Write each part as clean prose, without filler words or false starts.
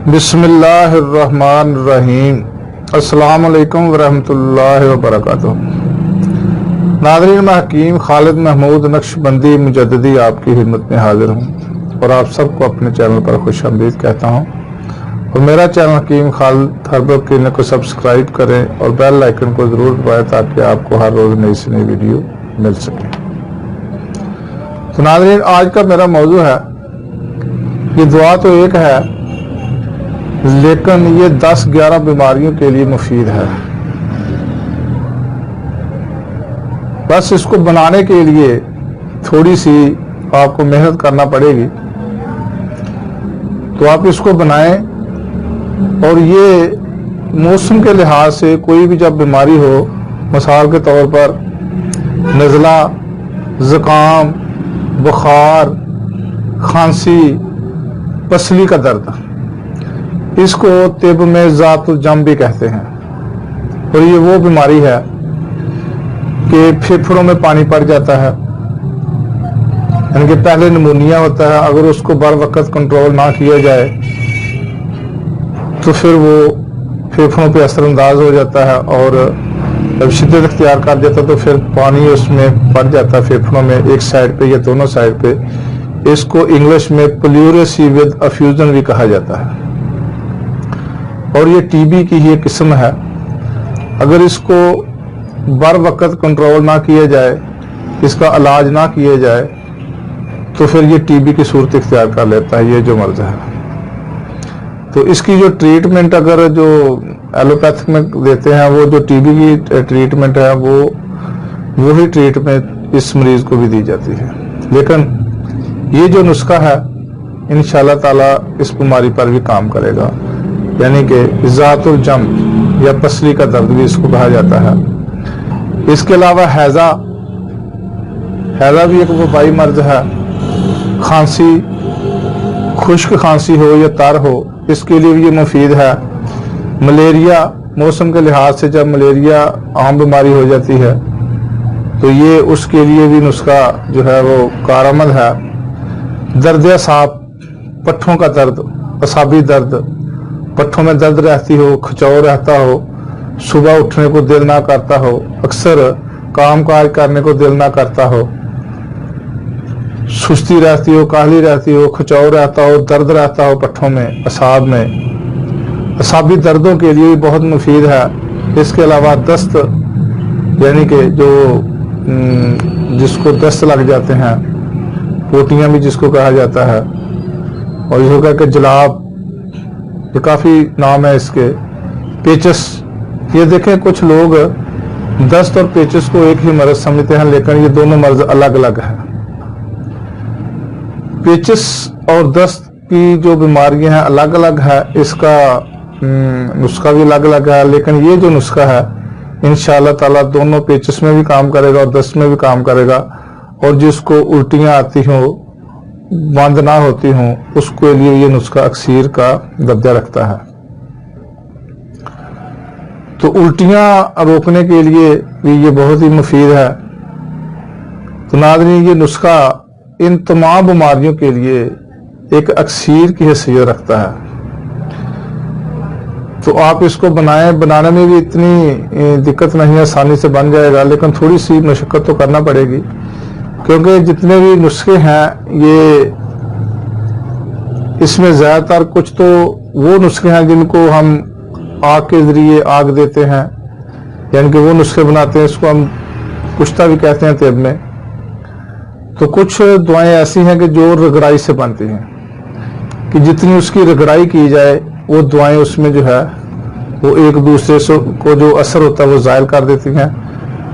बिस्मिल्लाह अर्रहमान अर्रहीम। अस्सलाम वालेकुम वरहमतुल्लाहि वबरकातुह। नाज़रीन, मैं हकीम खालिद महमूद नक्शबंदी मुजद्दिदी आपकी खिदमत में हाजिर हूँ और आप सबको अपने चैनल पर खुशामदीद कहता हूँ। और मेरा चैनल हकीम खालिद हर्बल क्लिनिक को सब्सक्राइब करें और बेल आइकन को ज़रूर दबाएं ताकि आपको हर रोज़ नई से नई वीडियो मिल सके। तो नाज़रीन, आज का मेरा मौजू है कि दुआ तो एक है लेकिन ये 10-11 बीमारियों के लिए मुफीद है। बस इसको बनाने के लिए थोड़ी सी आपको मेहनत करना पड़ेगी। तो आप इसको बनाएं और ये मौसम के लिहाज से कोई भी जब बीमारी हो, मिसाल के तौर पर नज़ला, ज़ुकाम, बुखार, खांसी, पसली का दर्द, इसको तिब में ज़ातुल जम भी कहते हैं। और ये वो बीमारी है कि फेफड़ों में पानी पड़ जाता है, यानी कि पहले निमोनिया होता है, अगर उसको बर वक्त कंट्रोल ना किया जाए तो फिर वो फेफड़ों पे असरअंदाज हो जाता है और जब शिद्दत इख्तियार कर जाता है तो फिर पानी उसमें पड़ जाता है फेफड़ों में, एक साइड पे या दोनों साइड पे। इसको इंग्लिश में प्लूरेसी विद अफ्यूजन भी कहा जाता है और ये टीबी की ही एक किस्म है। अगर इसको बर वक्त कंट्रोल ना किया जाए, इसका इलाज ना किया जाए तो फिर ये टीबी की सूरत इख्तियार कर लेता है, ये जो मर्ज है। तो इसकी जो ट्रीटमेंट अगर जो एलोपैथिक में देते हैं, वो जो टीबी की ट्रीटमेंट है वो ही ट्रीटमेंट इस मरीज को भी दी जाती है। लेकिन ये जो नुस्खा है इंशाअल्लाह ताला इस बीमारी पर भी काम करेगा, यानी कि ज़ातुल जम या पसली का दर्द भी इसको कहा जाता है। इसके अलावा हैजा भी एक वबाई मर्ज है। खांसी, खुश्क खांसी हो या तर हो, इसके लिए भी ये मुफीद है। मलेरिया, मौसम के लिहाज से जब मलेरिया आम बीमारी हो जाती है तो ये उसके लिए भी नुस्खा जो है वो कारआमद है। दर्द असाब, पट्ठों का दर्द, असाबी दर्द, पट्ठों में दर्द रहती हो, खिंचाव रहता हो, सुबह उठने को दिल ना करता हो, अक्सर काम काज करने को दिल ना करता हो, सुस्ती रहती हो, काहली रहती हो, खिंचाव रहता हो, दर्द रहता हो पट्ठों में, असाब में, असाबी दर्दों के लिए बहुत मुफीद है। इसके अलावा दस्त, यानी कि जो जिसको दस्त लग जाते हैं, पोटियां भी जिसको कहा जाता है, और जिसको कह के जलाब, ये काफी नाम है इसके। पेचस, ये देखें कुछ लोग दस्त और पेचस को एक ही मर्ज समझते हैं, लेकिन ये दोनों मर्ज अलग अलग है। पेचस और दस्त की जो बीमारियां हैं अलग अलग है, इसका नुस्खा भी अलग अलग है। लेकिन ये जो नुस्खा है इंशाअल्लाह ताला दोनों पेचस में भी काम करेगा और दस्त में भी काम करेगा। और जिसको उल्टियां आती हों, बंद ना होती हों, उसके लिए ये नुस्खा अक्सीर का दर्जा रखता है। तो उल्टियां रोकने के लिए भी ये बहुत ही मुफीद है। तो नाज़रीन, ये नुस्खा इन तमाम बीमारियों के लिए एक अक्सीर की हैसियत रखता है। तो आप इसको बनाएं, बनाने में भी इतनी दिक्कत नहीं है, आसानी से बन जाएगा, लेकिन थोड़ी सी मशक्कत तो करना पड़ेगी, क्योंकि जितने भी नुस्खे हैं ये इसमें ज्यादातर कुछ तो वो नुस्खे हैं जिनको हम आग के जरिए आग देते हैं, यानी कि वो नुस्खे बनाते हैं, इसको हम कुश्ता भी कहते हैं तिब में। तो कुछ दवाएं ऐसी हैं कि जो रगड़ाई से बनती हैं, कि जितनी उसकी रगड़ाई की जाए वो दवाएं उसमें जो है वो एक दूसरे से को जो असर होता है वो ज़ायल कर देती हैं,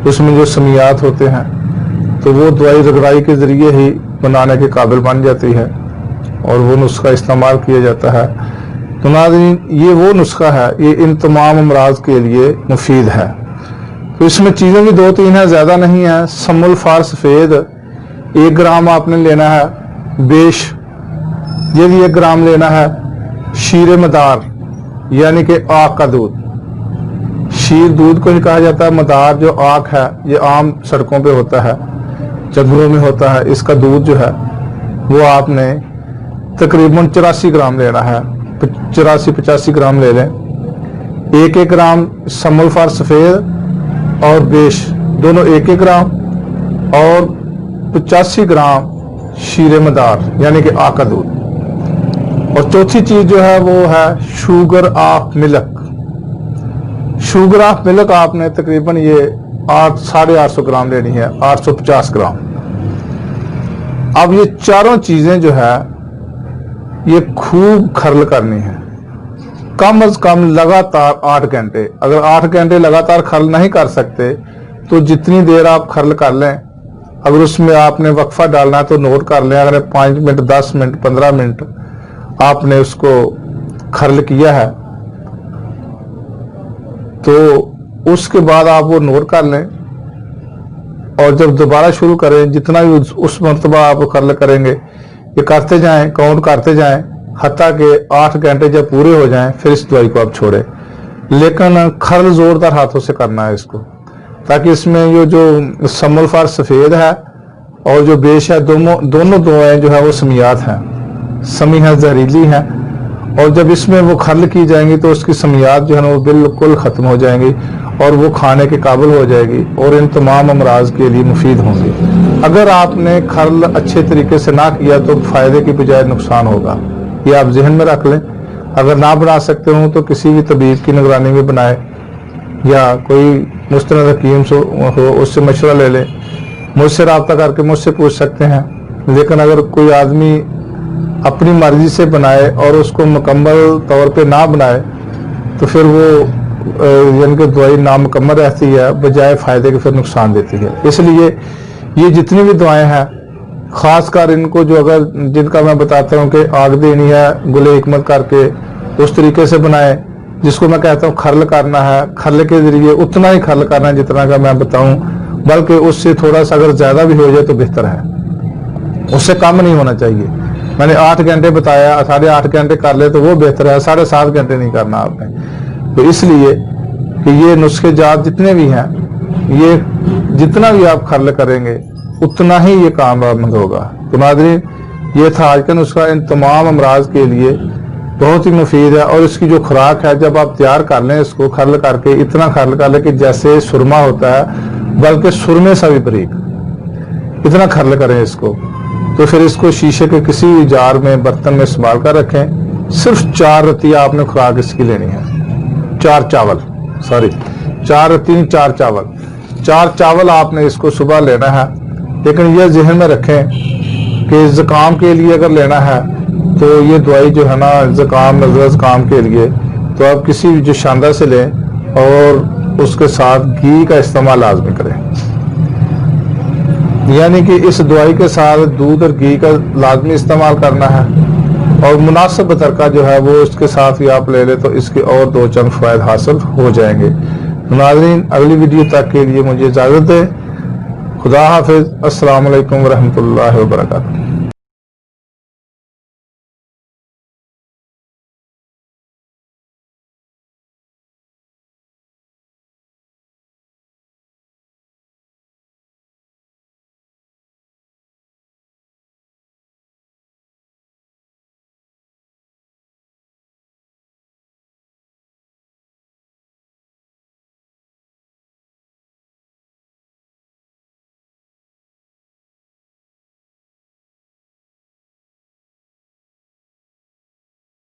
उसमें जो समियात होते हैं, तो वो दवाई रगड़ाई के जरिए ही बनाने के काबिल बन जाती है और वो नुस्खा इस्तेमाल किया जाता है। तो नाज़रीन, ये वो नुस्खा है, ये इन तमाम अमराज के लिए मुफीद है। तो इसमें चीज़ें भी 2-3 हैं, ज़्यादा नहीं है। सम्मुल फार सफ़ेद 1 ग्राम आपने लेना है। बेश, ये भी 1 ग्राम लेना है। शीर मदार, यानी कि आग का दूध, शीर दूध को ही कहा जाता है। मदार जो आग है ये आम सड़कों पे होता है, जंगलों में होता है। इसका दूध जो है वो आपने तकरीबन 84 ग्राम लेना है। 84-85 ग्राम ले लें। 1-1 ग्राम समल्फर सफ़ेद और बेश दोनों 1-1 ग्राम, और 85 ग्राम शीरे मदार यानी कि आका दूध। और चौथी चीज जो है वो है sugar of milk. Sugar of milk आपने तकरीबन ये 850 ग्राम लेनी है, 850 ग्राम। अब ये चारों चीजें जो है ये खूब खर्ल करनी है, कम अज कम लगातार 8 घंटे। अगर 8 घंटे लगातार खर्ल नहीं कर सकते तो जितनी देर आप खर्ल कर लें, अगर उसमें आपने वक्फा डालना है तो नोट कर लें। अगर 5 मिनट, 10 मिनट, 15 मिनट आपने उसको खर्ल किया है तो उसके बाद आप वो नोट कर लें, और जब दोबारा शुरू करें जितना भी उस मरतबा आप खर्ल करेंगे ये करते जाएं, काउंट करते जाएं, हत्ता के 8 घंटे जब पूरे हो जाएं फिर इस दवाई को आप छोड़ें। लेकिन खर्ल जोरदार हाथों से करना है इसको, ताकि इसमें ये जो समल्फर सफ़ेद है और जो बेश है दोनों दवाएं जो है वो समियात हैं, समी है, जहरीली है। और जब इसमें वो खर्ल की जाएंगी तो उसकी समियात जो है ना वो बिल्कुल ख़त्म हो जाएंगी और वो खाने के काबिल हो जाएगी और इन तमाम अमराज के लिए मुफीद होंगी। अगर आपने खर्ल अच्छे तरीके से ना किया तो फ़ायदे की बजाय नुकसान होगा, ये आप जहन में रख लें। अगर ना बना सकते हो तो किसी भी तबीब की निगरानी में बनाए या कोई मुस्तनद हकीम हो उससे मशवरा ले लें। मुझसे रब्ता करके मुझसे पूछ सकते हैं। लेकिन अगर कोई आदमी अपनी मर्जी से बनाए और उसको मुकम्मल तौर पे ना बनाए तो फिर वो यानी कि दवाई नामुकम्मल रहती है, बजाय फ़ायदे के फिर नुकसान देती है। इसलिए ये जितनी भी दवाएं हैं ख़ासकर इनको जो अगर जिनका मैं बताता हूँ कि आग देनी है गुले हिकमत करके उस तरीके से बनाएं, जिसको मैं कहता हूँ खर्ल करना है, खर्ल के जरिए उतना ही खर्ल करना है जितना का मैं बताऊं, बल्कि उससे थोड़ा सा अगर ज्यादा भी हो जाए तो बेहतर है, उससे कम नहीं होना चाहिए। मैंने 8 घंटे बताया, 8.5 घंटे कर ले तो वो बेहतर है, 7.5 घंटे नहीं करना आपने। तो इसलिए कि ये नुस्खे जात जितने भी हैं, ये जितना भी आप खर्ल करेंगे उतना ही ये कामयाब होगा। तो नाज़रीन, ये था आज का नुस्खा, इन तमाम अमराज के लिए बहुत ही मुफीद है। और इसकी जो खुराक है, जब आप तैयार कर लें इसको खर्ल करके, इतना खर्ल कर लें कि जैसे सुरमा होता है, बल्कि सुरमे सा भी बारीक, इतना खर्ल करें इसको। तो फिर इसको शीशे के किसी भी जार में, बर्तन में संभाल कर रखें। सिर्फ 4 रतियाँ आपने खुराक इसकी लेनी है। 4 चावल 4 चावल आपने इसको सुबह लेना है। लेकिन यह जहन में रखें कि ज़ुकाम के लिए अगर लेना है तो ये दवाई जो है ना ज़ुकाम के लिए तो आप किसी भी जो शानदार से लें और उसके साथ घी का इस्तेमाल लाजमी करें। यानी कि इस दवाई के साथ दूध और घी का लाजमी इस्तेमाल करना है, और मुनासिब तरका जो है वो इसके साथ ही आप ले ले तो इसके और 2 चंद फ़ायदे हासिल हो जाएंगे। नाज़रीन, अगली वीडियो तक के लिए मुझे इजाज़त दें। खुदा हाफिज़। अस्सलाम वालेकुम व रहमतुल्लाहि व बरकातुहू।